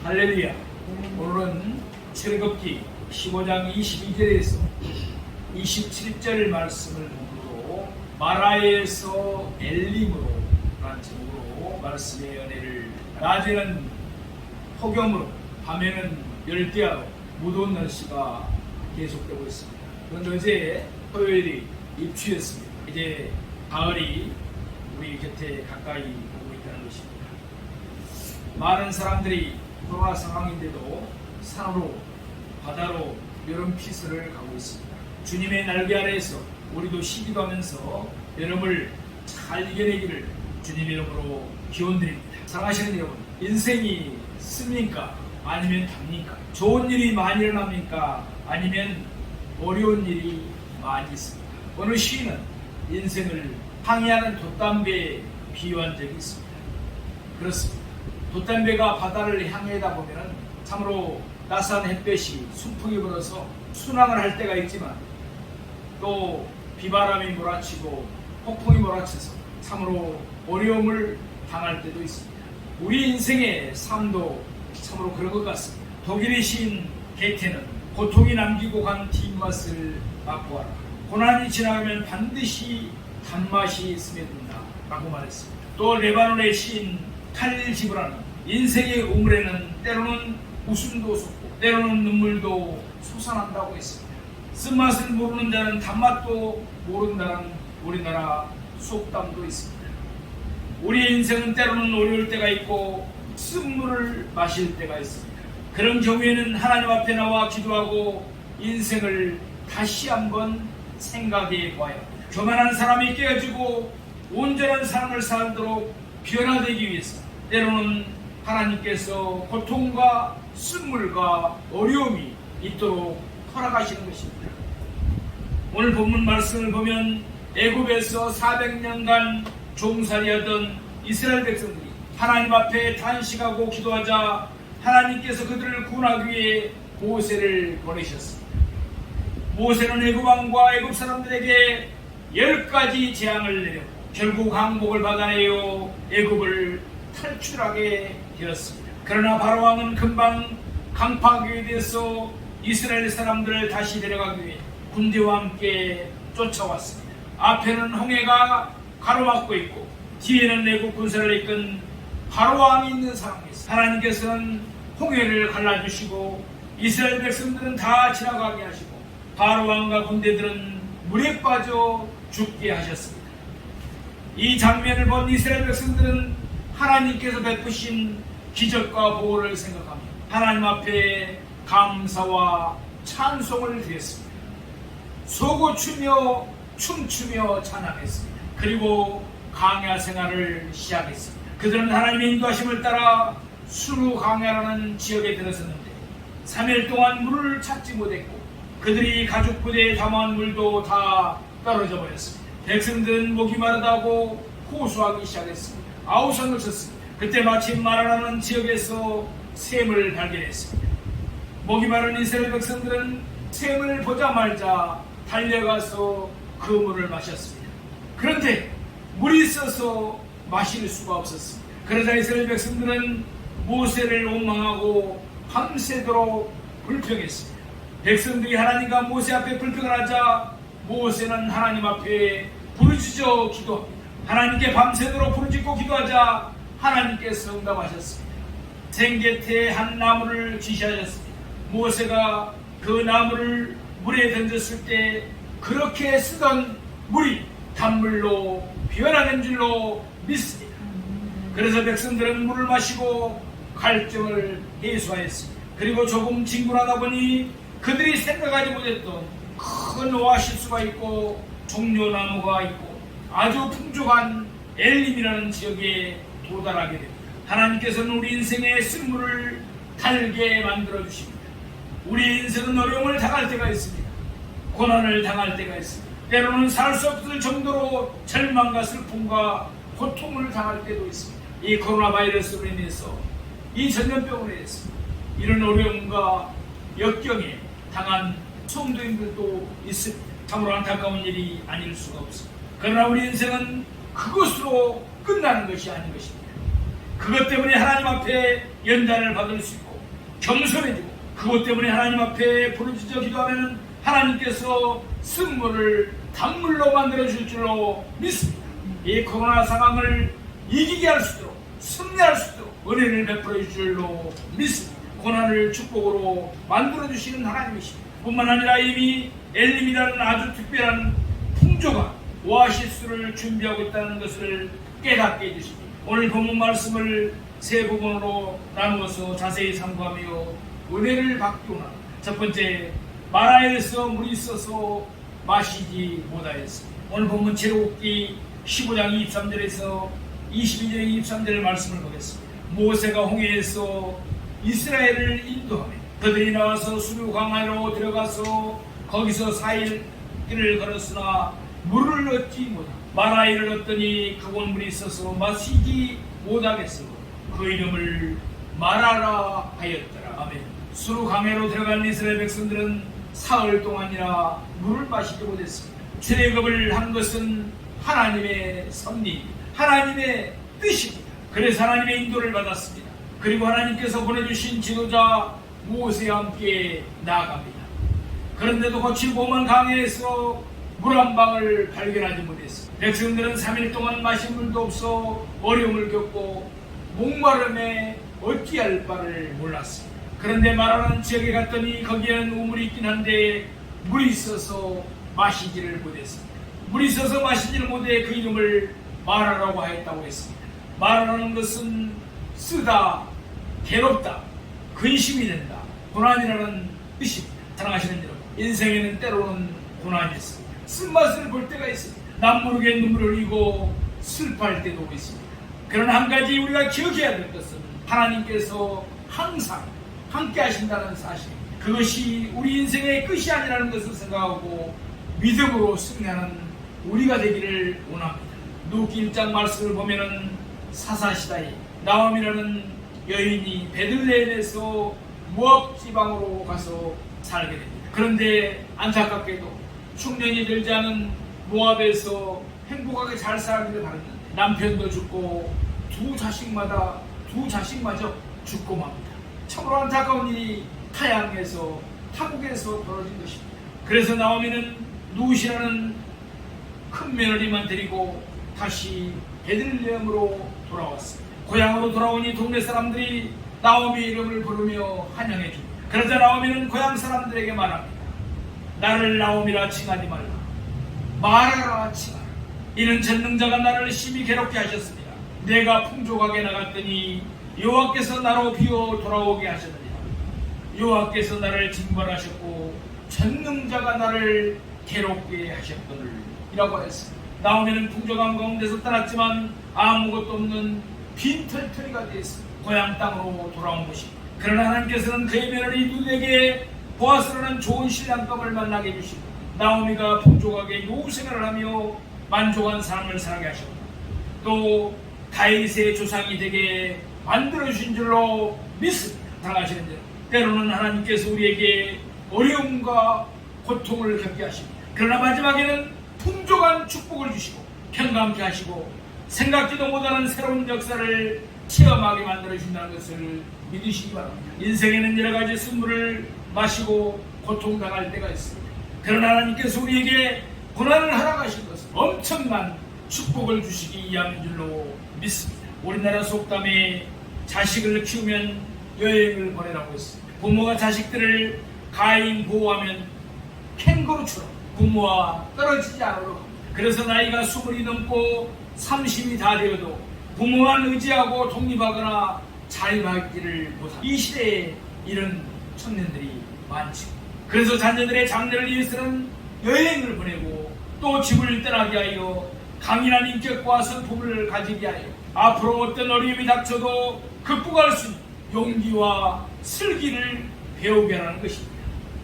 할렐루야. 오늘은 출애굽기 15장 22절에서 27절 말씀을 본으로 마라에서 엘림으로 라는 제목으로 말씀의 은혜를, 낮에는 폭염으로 밤에는 열대야로 무더운 날씨가 계속되고 있습니다. 그런데 어제 토요일이 입추였습니다. 이제 가을이 우리 곁에 가까이 오고 있다는 것입니다. 많은 사람들이 코로나 상황인데도 산으로, 바다로 여름 피서를 가고 있습니다. 주님의 날개 아래에서 우리도 쉬기도 하면서 여름을 잘 이겨내기를 주님의 이름으로 기원드립니다. 사랑하시는 여러분, 인생이 씁니까? 아니면 답니까? 좋은 일이 많이 일어납니까? 아니면 어려운 일이 많이 있습니다. 어느 시인은 인생을 항해하는 돛담배에 비유한 적이 있습니다. 그렇습니다. 돛담배가 바다를 향해다 보면 참으로 따스한 햇볕이 순풍이 불어서 순항을 할 때가 있지만, 또 비바람이 몰아치고 폭풍이 몰아쳐서 참으로 어려움을 당할 때도 있습니다. 우리 인생의 삶도 참으로 그런 것 같습니다. 독일의 시인 게테는 고통이 남기고 간 뒷맛을 맛보아라. 고난이 지나가면 반드시 단맛이 스며든다 라고 말했습니다. 또 레바논의 시인 칼릴 지브라는 인생의 우물에는 때로는 웃음도 솟고 때로는 눈물도 솟아난다고 했습니다. 쓴맛을 모르는 자는 단맛도 모른다는 우리나라 속담도 있습니다. 우리 인생은 때로는 어려울 때가 있고 쓴물을 마실 때가 있습니다. 그런 경우에는 하나님 앞에 나와 기도하고 인생을 다시 한번 생각해 봐야 합니다. 교만한 사람이 깨어지고 온전한 삶을 살도록 변화되기 위해서 때로는 하나님께서 고통과 쓴물과 어려움이 있도록 허락하시는 것입니다. 오늘 본문 말씀을 보면 애굽에서 400년간 종살이하던 이스라엘 백성들이 하나님 앞에 단식하고 기도하자 하나님께서 그들을 구원하기 위해 모세를 보내셨습니다. 모세는 애굽 왕과 애굽 사람들에게 10가지 재앙을 내렸고 결국 항복을 받아내어 애굽을 탈출하게 되었습니다. 그러나 바로 왕은 금방 강파하게 돼서 이스라엘 사람들을 다시 데려가기 위해 군대와 함께 쫓아왔습니다. 앞에는 홍해가 가로막고 있고 뒤에는 애굽 군사를 이끈 바로 왕이 있는 상황에서 하나님께서는 홍해를 갈라주시고 이스라엘 백성들은 다 지나가게 하시고 바로 왕과 군대들은 물에 빠져 죽게 하셨습니다. 이 장면을 본 이스라엘 백성들은 하나님께서 베푸신 기적과 보호를 생각하며 하나님 앞에 감사와 찬송을 드렸습니다. 쏘고추며 춤추며 찬양했습니다. 그리고 광야 생활을 시작했습니다. 그들은 하나님의 인도하심을 따라 수루 광야라는 지역에 들어섰는데 3일 동안 물을 찾지 못했고 그들이 가죽 부대에 담아온 물도 다 떨어져 버렸습니다. 백성들은 목이 마르다고 호소하기 시작했습니다. 아우성을 쳤습니다. 그때 마침 마라라는 지역에서 샘을 발견했습니다. 목이 마른 이스라엘 백성들은 샘을 보자마자 달려가서 그 물을 마셨습니다. 그런데 물이 있어서 마실 수가 없었습니다. 그러자 이스라엘 백성들은 모세를 원망하고 밤새도록 불평했습니다. 백성들이 하나님과 모세 앞에 불평을 하자 모세는 하나님 앞에 부르짖어 기도합니다. 하나님께 밤새도록 부르짖고 기도하자 하나님께서 응답하셨습니다. 생게태 한 나무를 지시하셨습니다. 모세가 그 나무를 물에 던졌을 때 그렇게 쓰던 물이 단물로 변하는 줄로 믿습니다. 그래서 백성들은 물을 마시고 갈증을 해소하였습니다. 그리고 조금 진군하다 보니 그들이 생각하지 못했던 큰 오아시스가 있고 종려나무가 있고 아주 풍족한 엘림이라는 지역에 도달하게 됩니다. 하나님께서는 우리 인생의 쓴물을 달게 만들어 주십니다. 우리 인생은 어려움을 당할 때가 있습니다. 고난을 당할 때가 있습니다. 때로는 살 수 없을 정도로 절망과 슬픔과 고통을 당할 때도 있습니다. 이 코로나 바이러스로 인해서 이 전염병으로 인해서 이런 어려움과 역경에 당한 성도인들도 있습니다. 참으로 안타까운 일이 아닐 수가 없습니다. 그러나 우리 인생은 그것으로 끝나는 것이 아닌 것입니다. 그것 때문에 하나님 앞에 연단을 받을 수 있고 겸손해지고, 그것 때문에 하나님 앞에 부르짖어 기도하면 하나님께서 쓴물을 단물로 만들어 줄 줄로 믿습니다. 이 코로나 상황을 이기게 할 수 있도록, 승리할 수 있도록 은혜를 베풀어 줄 줄로 믿습니다. 고난을 축복으로 만들어 주시는 하나님이십니다. 뿐만 아니라 이미 엘림이라는 아주 특별한 풍조가 오아시스를 준비하고 있다는 것을 깨닫게 해주십니다. 오늘 본문 말씀을 세 부분으로 나누어서 자세히 참고하며 은혜를 받기 원합니다. 첫 번째, 마라에서 물이 있어서 마시지 못하였습니다. 오늘 본문 제록기 15장 23절에서 22절 23절 말씀을 보겠습니다. 모세가 홍해에서 이스라엘을 인도하며 그들이 나와서 수르 광야로 들어가서 거기서 4일 길을 걸었으나 물을 얻지 못하고 마라에를 얻더니 그곳 물이 있어서 마시지 못하겠으므로 그 이름을 마라라 하였더라. 아멘. 수르 광야로 들어간 이스라엘 백성들은 사흘 동안이나 물을 마시지 못했습니다. 출애굽을 한 것은 하나님의 섭리입니다. 하나님의 뜻입니다. 그래서 하나님의 인도를 받았습니다. 그리고 하나님께서 보내주신 지도자 모세와 함께 나아갑니다. 그런데도 거칠고 험한 강에서 물 한 방을 발견하지 못했습니다. 백성들은 3일 동안 마신 물도 없어 어려움을 겪고 목마름에 어찌할 바를 몰랐습니다. 그런데 마라라는 지역에 갔더니 거기에는 우물이 있긴 한데 물이 있어서 마시지를 못했습니다. 물이 있어서 마시지를 못해 그 이름을 마라라고 하였다고 했습니다. 마라라는 것은 쓰다, 괴롭다, 근심이 된다, 고난이라는 뜻입니다. 사랑하시는 여러분, 인생에는 때로는 고난이 있습니다. 쓴맛을 볼 때가 있습니다. 남모르게 눈물을 흘리고 슬퍼할 때도 있습니다. 그러나 한 가지 우리가 기억해야 될 것은 하나님께서 항상 함께 하신다는 사실입니다. 그것이 우리 인생의 끝이 아니라는 것을 생각하고 믿음으로 승리하는 우리가 되기를 원합니다. 누기 1장 말씀을 보면은 사사시다에 나옴이라는 여인이 베들레헴에서 모압 지방으로 가서 살게 됩니다. 그런데 안타깝게도 흉년이 들지 않은 모압에서 행복하게 잘 살기를 바랐는데 남편도 죽고 두 자식마저 죽고 맙니다. 참으로 안타까운 일이 타향에서 타국에서 벌어진 것입니다. 그래서 나오미는 누시라는 큰 며느리만 데리고 다시 베들레헴으로 돌아왔습니다. 고향으로 돌아오니 동네 사람들이 나오미 이름을 부르며 환영해 줍니다. 그러자 나오미는 고향 사람들에게 말합니다. 나를 나오미라 칭하지 말라, 마라라 칭하라. 이는 전능자가 나를 심히 괴롭게 하셨습니다. 내가 풍족하게 나갔더니 여호와께서 나로 비어 돌아오게 하셨느니라. 여호와께서 나를 징벌하셨고 전능자가 나를 괴롭게 하셨거늘 이라고 했습니다. 나오미는 풍족한 가운데서 떠났지만 아무것도 없는 빈털터리가 되었습니다. 고향 땅으로 돌아온 것입니다. 그러나 하나님께서는 그의 며느리 룻에게 보아스라는 좋은 신랑감을 만나게 해주시고 나오미가 풍족하게 노후생활을 하며 만족한 삶을 살게 하셨고 또 다윗의 조상이 되게 만들어주신 줄로 믿습니다. 사랑하시는 여러분, 때로는 하나님께서 우리에게 어려움과 고통을 겪게 하십니다. 그러나 마지막에는 풍족한 축복을 주시고 평강케 하시고 생각지도 못하는 새로운 역사를 체험하게 만들어주신다는 것을 믿으시기 바랍니다. 인생에는 여러 가지 선물을 마시고 고통당할 때가 있습니다. 그러나 하나님께서 우리에게 고난을 허락하신 것은 엄청난 축복을 주시기 위함인 줄로 믿습니다. 우리나라 속담에 자식을 키우면 여행을 보내라고 했습니다. 부모가 자식들을 가인 보호하면 캥거루처럼 부모와 떨어지지 않으려고 합니다. 그래서 나이가 20이 넘고 30이 다 되어도 부모만 의지하고 독립하거나 자유하기를 못합니다. 이 시대에 이런 청년들이 많죠. 그래서 자녀들의 장래를 위해서는 여행을 보내고 또 집을 떠나게 하여 강인한 인격과 성품을 가지게 하여 앞으로 어떤 어려움이 닥쳐도 극복할 수 있는 용기와 슬기를 배우게 하는 것입니다.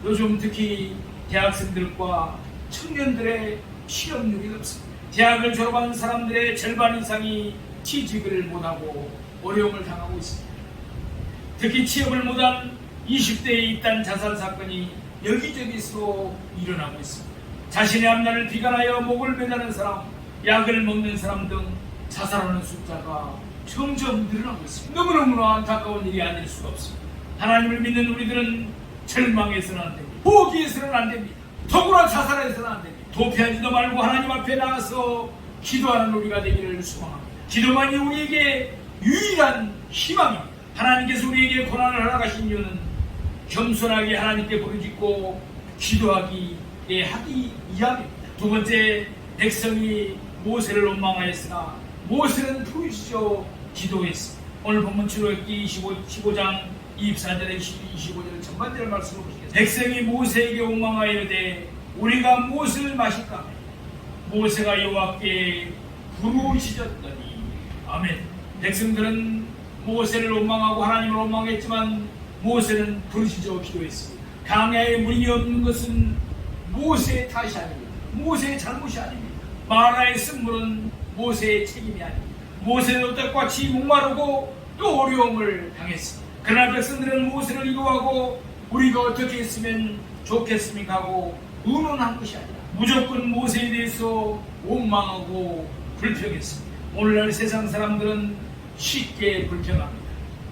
요즘 특히 대학생들과 청년들의 실업률이 높습니다. 대학을 졸업한 사람들의 절반 이상이 취직을 못하고 어려움을 당하고 있습니다. 특히 취업을 못한 20대에 잇단 자살 사건이 여기저기서 일어나고 있습니다. 자신의 앞날을 비관하여 목을 매자는 사람, 약을 먹는 사람 등 자살하는 숫자가 점점 늘어나고 있습니다. 너무너무나 안타까운 일이 아닐 수가 없습니다. 하나님을 믿는 우리들은 절망해서는 안 됩니다. 포기해서는 안 됩니다. 더구나 자살해서는 안 됩니다. 도피하지도 말고 하나님 앞에 나가서 기도하는 우리가 되기를 소망합니다. 기도만이 우리에게 유일한 희망입니다. 하나님께서 우리에게 고난을 허락하신 이유는 겸손하게 하나님께 부르짖고 기도하기에 하기 위함입니다. 두 번째, 백성이 모세를 원망하였으나 모세는 부르짖어 기도했습니다. 오늘 본문 출애굽기 15장 24절에 25절 전반절 말씀을 보시겠습니다. 백성이 모세에게 원망하여 이르되 우리가 무엇을 마실까? 모세가 여호와께 부르짖었더니 아멘. 백성들은 모세를 원망하고 하나님을 원망했지만 모세는 부르짖어 기도했습니다. 강야에 물이 없는 것은 모세의 탓이 아닙니다. 모세의 잘못이 아닙니다. 마라의 쓴물은 모세의 책임이 아닙니다. 모세는 똑같이 목마르고 또 어려움을 당했습니다. 그러나 백성들은 모세를 이루하고 우리가 어떻게 했으면 좋겠습니까 하고 의논한 것이 아니라 무조건 모세에 대해서 원망하고 불평했습니다. 오늘날 세상 사람들은 쉽게 불평합니다.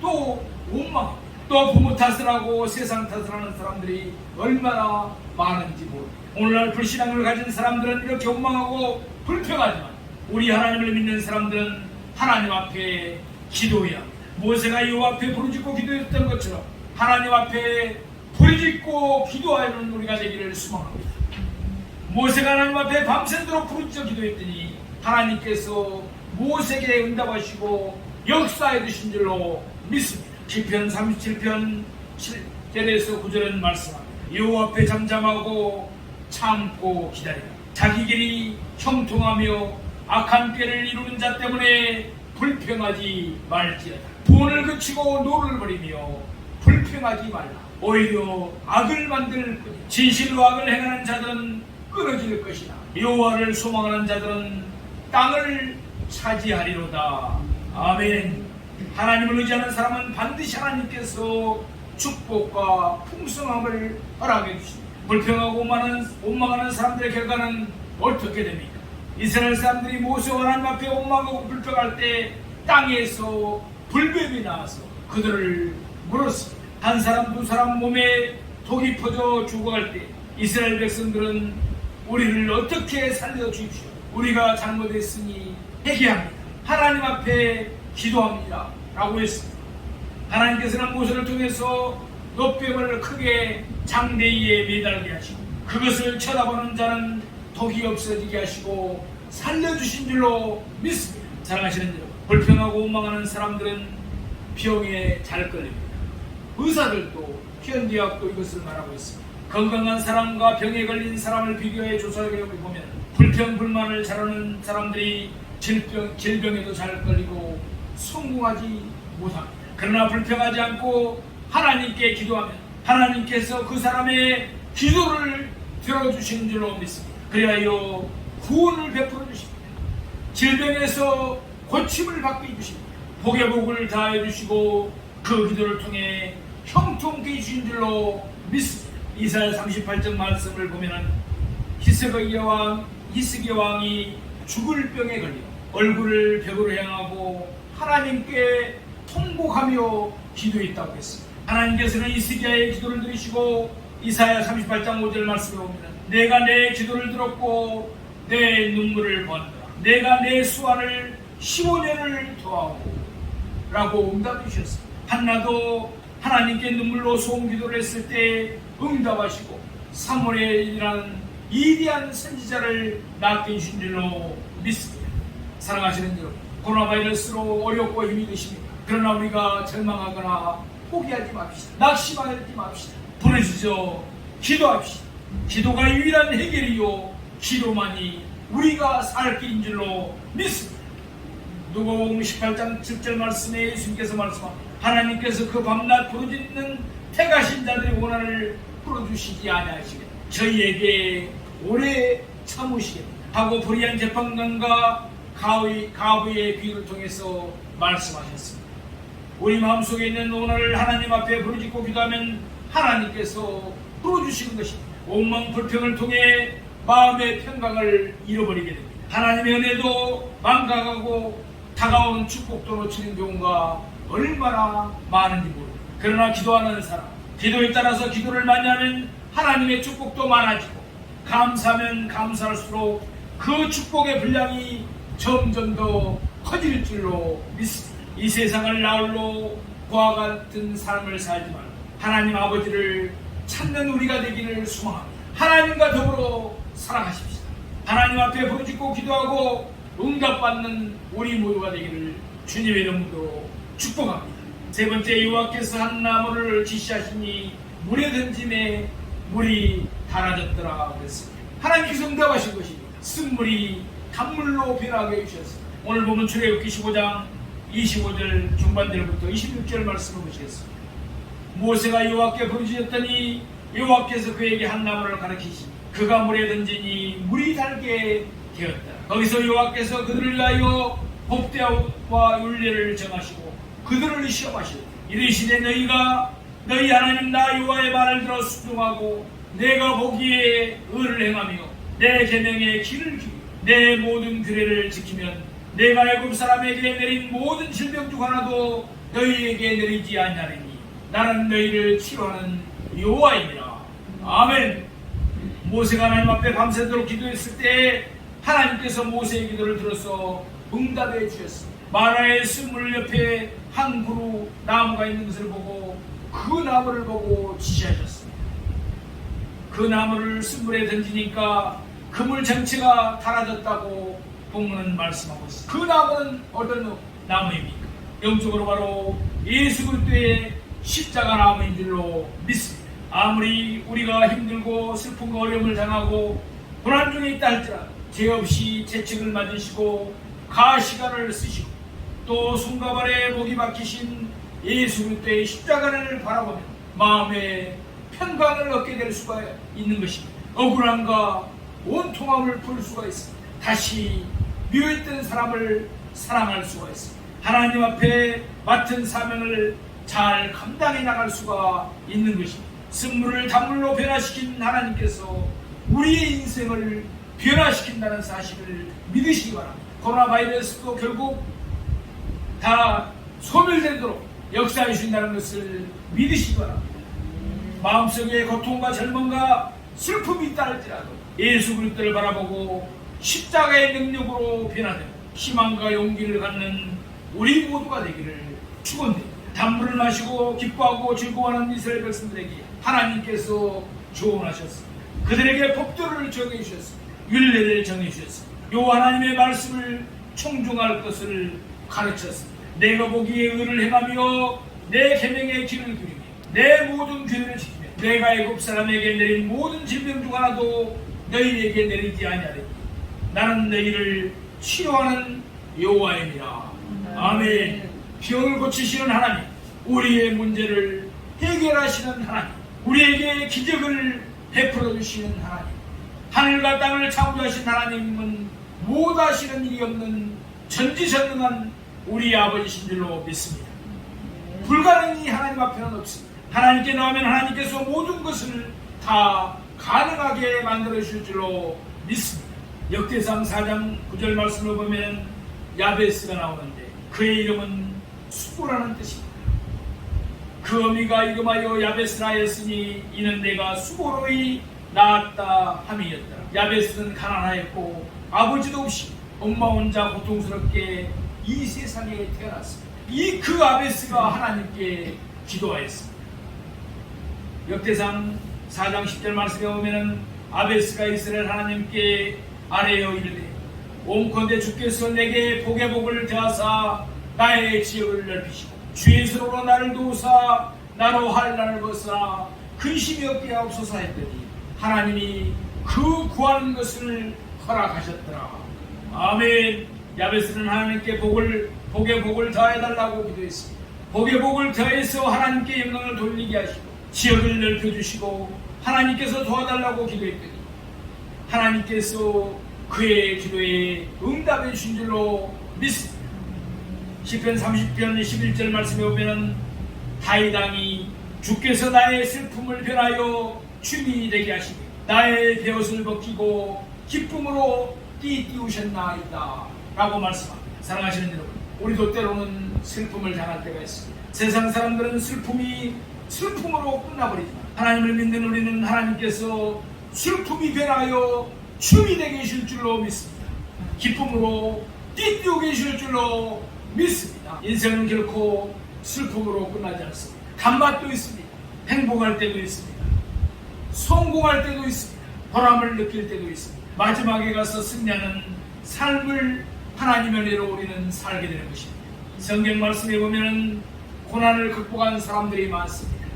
또 원망합니다. 또 부모 탓을 하고 세상 탓을 하는 사람들이 얼마나 많은지 모릅니다. 오늘날 불신앙을 가진 사람들은 이렇게 원망하고 불평하지만 우리 하나님을 믿는 사람들은 하나님 앞에 기도해야 합니다. 모세가 여호와 앞에 부르짖고 기도했던 것처럼 하나님 앞에 부르짖고 기도하는 우리가 되기를 소망합니다. 모세가 하나님 앞에 밤새도록 부르짖어 기도했더니 하나님께서 모세에게 응답하시고 역사해 주신 줄로 믿습니다. 시편 37편 7절에서 9절은 말씀합니다. 여호와 앞에 잠잠하고 참고 기다리라. 자기 길이 형통하며 악한 꾀를 이루는 자 때문에 불평하지 말지어다. 돈을 그치고 노를 버리며 불평하지 말라. 오히려 악을 만들 뿐이야. 진실로 악을 행하는 자들은 끊어질 것이나 여호와를 소망하는 자들은 땅을 차지하리로다. 아멘. 하나님을 의지하는 사람은 반드시 하나님께서 축복과 풍성함을 허락해 주십니다. 불평하고 원망하는 사람들의 결과는 어떻게 됩니까? 이스라엘 사람들이 모세와 하나님 앞에 원망하고 불평할 때 땅에서 불뱀이 나와서 그들을 물었습니다. 한 사람 두 사람 몸에 독이 퍼져 죽어갈 때 이스라엘 백성들은 우리를 어떻게 살려주십시오. 우리가 잘못했으니 회개합니다. 하나님 앞에 기도합니다. 라고 했습니다. 하나님께서는 모세를 통해서 놋뱀을 크게 장대기에 매달게 하시고 그것을 쳐다보는 자는 독이 없어지게 하시고 살려주신 줄로 믿습니다. 사랑하시는 여러분, 불평하고 원망하는 사람들은 병에 잘 걸립니다. 의사들도 현대의학도 이것을 말하고 있습니다. 건강한 사람과 병에 걸린 사람을 비교해 조사해 보면 불평 불만을 잘하는 사람들이 질병에도 잘 걸리고 성공하지 못합니다. 그러나 불평하지 않고 하나님께 기도하면 하나님께서 그 사람의 기도를 들어주시는 줄로 믿습니다. 그리하여 구원을 베풀어 주십니다. 질병에서 고침을 받게 해주십니다. 복의 복을 다해 주시고 그 기도를 통해 형통케 해주신 줄로 믿습니다. 이사야 38장 말씀을 보면 히스기야 왕이 죽을 병에 걸려 얼굴을 벽으로 향하고 하나님께 통곡하며 기도했다고 했습니다. 하나님께서는 히스기야의 기도를 들으시고 이사야 38장 5절 말씀을 보면 내가 내 기도를 들었고 내 눈물을 보았다. 내가 내 수완을 15년을 더하고 라고 응답해 주셨습니다. 한나도 하나님께 눈물로 소음 기도를 했을 때 응답하시고 사무엘이라는 위대한 선지자를 낳게 해주신 줄로 믿습니다. 사랑하시는 여러분, 코로나 바이러스로 어렵고 힘이 드십니다. 그러나 우리가 절망하거나 포기하지 맙시다. 낙심하지 맙시다. 부르짖어 기도합시다. 기도가 유일한 해결이요 기도만이 우리가 살 길인 줄로 믿습니다. 누가복음 18장 7절 말씀에 예수님께서 말씀합니다. 하나님께서 그 밤낮 부르짖는 택하신 자들의 원한을 풀어주시지 아니하시겠다. 저희에게 오래 참으시겠다 하고 불의한 재판관과 가부의 비유를 통해서 말씀하셨습니다. 우리 마음속에 있는 원한을 하나님 앞에 부르짖고 기도하면 하나님께서 풀어주시는 것입니다. 원망 불평을 통해 마음의 평강을 잃어버리게 됩니다. 하나님의 은혜도 망각하고 다가오는 축복도 놓치는 경우가 얼마나 많은지 모릅니다. 그러나 기도하는 사람, 기도에 따라서 기도를 많이 하면 하나님의 축복도 많아지고, 감사하면 감사할수록 그 축복의 분량이 점점 더 커질 줄로 믿습니다. 이 세상을 나홀로 그와 같은 삶을 살지 말고 하나님 아버지를 찾는 우리가 되기를 소망합니다. 하나님과 더불어 살아가십시다. 하나님 앞에 부르짖고 기도하고 응답받는 우리 모두가 되기를 주님의 이름으로 축복합니다. 세 번째, 여호와께서 한 나무를 지시하시니 물에 던짐에 물이 달아졌더라 그랬습니다. 하나님께서 응답하신 것입니다. 쓴물이 단물로 변하게 해주셨습니다. 오늘 보면 출애굽기 15장 25절 중반절부터 26절 말씀을 보시겠습니다. 모세가 여호와께 부르짖었더니 여호와께서 그에게 한 나무를 가르치시니 그가 물에 던지니 물이 달게 되었다. 거기서 여호와께서 그들을 위하여 법대와 율례를 정하시고 그들을 시험하시되 이르시되 너희가 너희 하나님 나 여호와의 말을 들어 순종하고 내가 보기에 의를 행하며 내 계명에 귀를 기울이고 내 모든 규례를 지키면 내가 애굽 사람에게 내린 모든 질병 중 하나도 너희에게 내리지 아니하리니 나는 너희를 치료하는 여호와이니라. 아멘. 모세가 하나님 앞에 밤새도록 기도했을 때 하나님께서 모세의 기도를 들어서 응답해 주셨습니다. 마라의 쓴물 옆에 한 그루 나무가 있는 것을 보고 그 나무를 보고 지시하셨습니다. 그 나무를 쓴물에 던지니까 그물 전체가 달아졌다고 본문은 말씀하고 있습니다. 그 나무는 어떤 나무입니까? 영적으로 바로 예수 그리스도의 십자가 나무인 줄로 믿습니다. 아무리 우리가 힘들고 슬픔과 어려움을 당하고 고난 중에 있다 할지라도 죄 없이 채찍을 맞으시고 가시관을 쓰시고 또 손과 발에 목이 박히신 예수 그리스도의 십자가를 바라보면 마음에 평강을 얻게 될 수가 있는 것입니다. 억울함과 온통함을 풀 수가 있습니다. 다시 미워했던 사람을 사랑할 수가 있습니다. 하나님 앞에 맡은 사명을 잘 감당해 나갈 수가 있는 것입니다. 쓴물을 단물로 변화시킨 하나님께서 우리의 인생을 변화시킨다는 사실을 믿으시기 바랍니다. 코로나 바이러스도 결국 다 소멸되도록 역사해 주신다는 것을 믿으시기 바랍니다. 마음속에 고통과 절망과 슬픔이 있다 할지라도 예수 그리스도를 바라보고 십자가의 능력으로 변화되고 희망과 용기를 갖는 우리 모두가 되기를 축원드립니다. 단물을 마시고 기뻐하고 즐거워하는 이스라엘 백성들에게 하나님께서 조언하셨습니다. 그들에게 법도를 정해 주셨습니다. 율례를 정해 주셨습니다. 요 하나님의 말씀을 청중할 것을 가르쳤습니다. 내가 보기에 의를 행하며 내 계명에 귀를 기울이며 내 모든 규례를 지키며 내가 애굽 사람에게 내린 모든 질병 중 하나도 너희에게 내리지 아니하리니 나는 너희를 치료하는 여호와이니라. 아멘. 병을 고치시는 하나님, 우리의 문제를 해결하시는 하나님, 우리에게 기적을 베풀어 주시는 하나님, 하늘과 땅을 창조하신 하나님은 못하시는 일이 없는 전지전능한 우리 아버지신 줄로 믿습니다. 불가능이 하나님 앞에는 없습니다. 하나님께 나오면 하나님께서 모든 것을 다 가능하게 만들어 주실 줄로 믿습니다. 역대상 4장 9절 말씀을 보면 야베스가 나오는데 그의 이름은 수고라는 뜻입니다. 그 어미가 이름하여 야베스라 하였으니 이는 내가 수고로이 낳았다 함이었다. 야베스는 가난하였고 아버지도 없이 엄마 혼자 고통스럽게 이 세상에 태어났습니다. 이 그 야베스가 하나님께 기도하였습니다. 역대상 4장 10절 말씀에 보면 야베스가 이스라엘 하나님께 아뢰어 이르되 온컨대 주께서 내게 복의 복을 더하사 나의 지역을 넓히시고 주의 손으로 나를 도우사 나로 환난을 벗사 근심이 없게 하옵소서 했더니 하나님이 그 구하는 것을 허락하셨더라. 아멘. 야베스는 하나님께 복의 복을 더해달라고 기도했습니다. 복의 복을 더해서 하나님께 영광을 돌리게 하시고 지역을 넓혀주시고 하나님께서 도와달라고 기도했더니 하나님께서 그의 기도에 응답해 주신 줄로 믿습니다. 시편 30편 11절 말씀에 보면 다윗 왕이 주께서 나의 슬픔을 변하여 춤이 되게 하시니 나의 베옷을 벗기고 기쁨으로 띠띠우셨나이다 라고 말씀합니다. 사랑하시는 여러분, 우리도 때로는 슬픔을 당할 때가 있습니다. 세상 사람들은 슬픔으로 끝나버리지만 하나님을 믿는 우리는 하나님께서 슬픔이 변하여 춤이 되게 하실 줄로 믿습니다. 기쁨으로 띠띠우게 하실 줄로 믿습니다. 인생은 결코 슬픔으로 끝나지 않습니다. 단맛도 있습니다. 행복할 때도 있습니다. 성공할 때도 있습니다. 보람을 느낄 때도 있습니다. 마지막에 가서 승리하는 삶을 하나님의 은혜로 우리는 살게 되는 것입니다. 성경 말씀에 보면 고난을 극복한 사람들이 많습니다.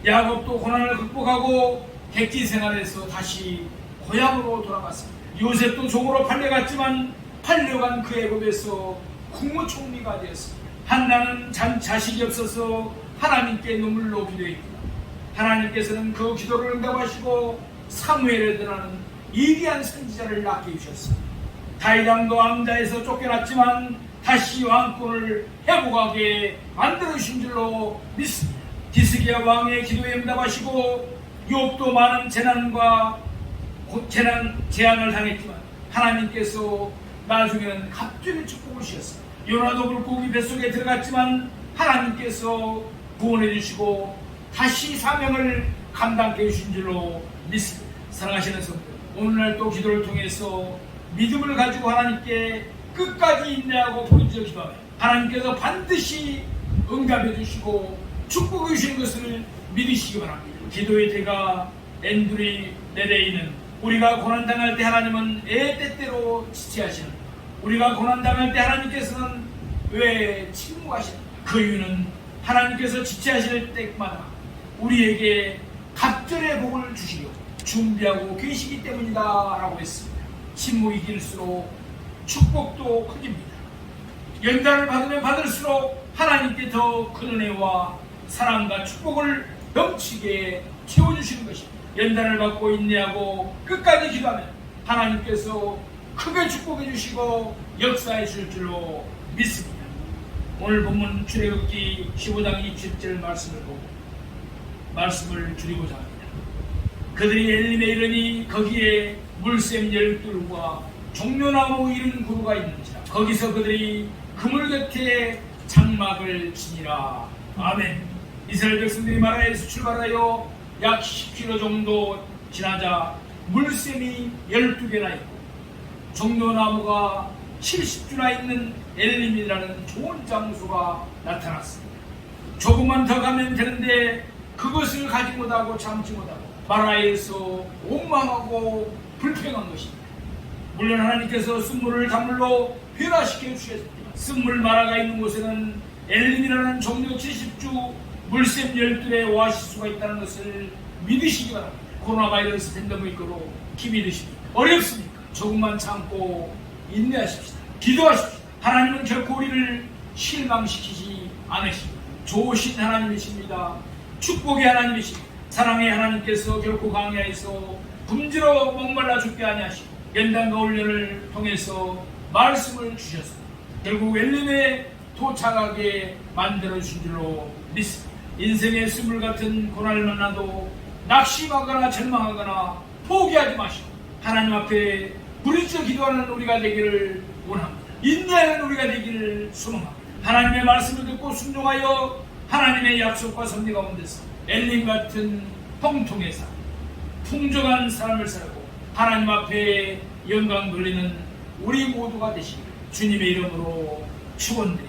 야곱도 고난을 극복하고 객지 생활에서 다시 고향으로 돌아갔습니다. 요셉도 종으로 팔려갔지만 팔려간 그 애굽에서 국무총리가 되었습니다. 한나는 자식이 없어서 하나님께 눈물로 기도했구나. 하나님께서는 그 기도를 응답하시고 사무엘이라는 위대한 선지자를 낳게 해주셨습니다. 다윗 왕도 왕자에서 쫓겨났지만 다시 왕권을 회복하게 만들어주신 줄로 믿습니다. 히스기야 왕의 기도에 응답하시고 욥도 많은 재난을 당했지만 하나님께서 나중에는 갑절의 축복을 주셨습니다. 요나도 물고기 뱃속에 들어갔지만 하나님께서 구원해 주시고 다시 사명을 감당해 주신 줄로 믿습니다. 사랑하시는 성도, 오늘날 또 기도를 통해서 믿음을 가지고 하나님께 끝까지 인내하고 부르짖어 기도하면 하나님께서 반드시 응답해 주시고 축복해 주시는 것을 믿으시기 바랍니다. 기도의 대가 앤드류 네레이는 우리가 고난당할 때 하나님은 때때로 지체하시는, 우리가 고난당할 때 하나님께서는 왜 침묵하시는가? 그 이유는 하나님께서 지체하실 때마다 우리에게 갑절의 복을 주시려 준비하고 계시기 때문이다 라고 했습니다. 침묵이 길수록 축복도 커집니다. 연단을 받으면 받을수록 하나님께 더 큰 은혜와 사랑과 축복을 넘치게 채워주시는 것입니다. 연단을 받고 인내하고 끝까지 기도하면 하나님께서 크게 축복해 주시고 역사해 주실 줄로 믿습니다. 오늘 본문 출애굽기 15장 27절 말씀을 보고 말씀을 줄이고자 합니다. 그들이 엘림에 이르니 거기에 물샘 12굴과 종려나무 70그루가 있는지라. 거기서 그들이 그물 곁에 장막을 치니라. 아멘. 이스라엘 백성들이 마라에서 출발하여 약 10km 정도 지나자 물샘이 12개나 있고 종려나무가 70주나 있는 엘림이라는 좋은 장소가 나타났습니다. 조금만 더 가면 되는데 그것을 가지 못하고 참지 못하고 마라에서 원망하고 불평한 것입니다. 물론 하나님께서 쓴물을 단물로 변화시켜 주셨지만 쓴물 마라가 있는 곳에는 엘림이라는 종려 70주 물샘 12의 오아시스가 있다는 것을 믿으시기 바랍니다. 코로나 바이러스 팬데믹 으로 힘이 드십니다. 어렵습니까? 조금만 참고 인내하십시다. 기도하십시다. 하나님은 결코 우리를 실망시키지 않으십니다. 좋으신 하나님이십니다. 축복의 하나님이십니다. 사랑의 하나님께서 결코 광야에서 굶주려 목말라 죽게 아니하시고 연단과 훈련을 통해서 말씀을 주셨습니다. 결국 엘림에 도착하게 만들어주신 줄로 믿습니다. 인생의 스물 같은 고난을 만나도 낙심하거나 절망하거나 포기하지 마시고 하나님 앞에 부르짖어 기도하는 우리가 되기를 원합니다. 인내하는 우리가 되기를 소망합니다. 하나님의 말씀을 듣고 순종하여 하나님의 약속과 섭리 가운데서 엘림 같은 형통의 삶, 풍족한 삶을 살고 하나님 앞에 영광 돌리는 우리 모두가 되시기를 주님의 이름으로 축원드립니다.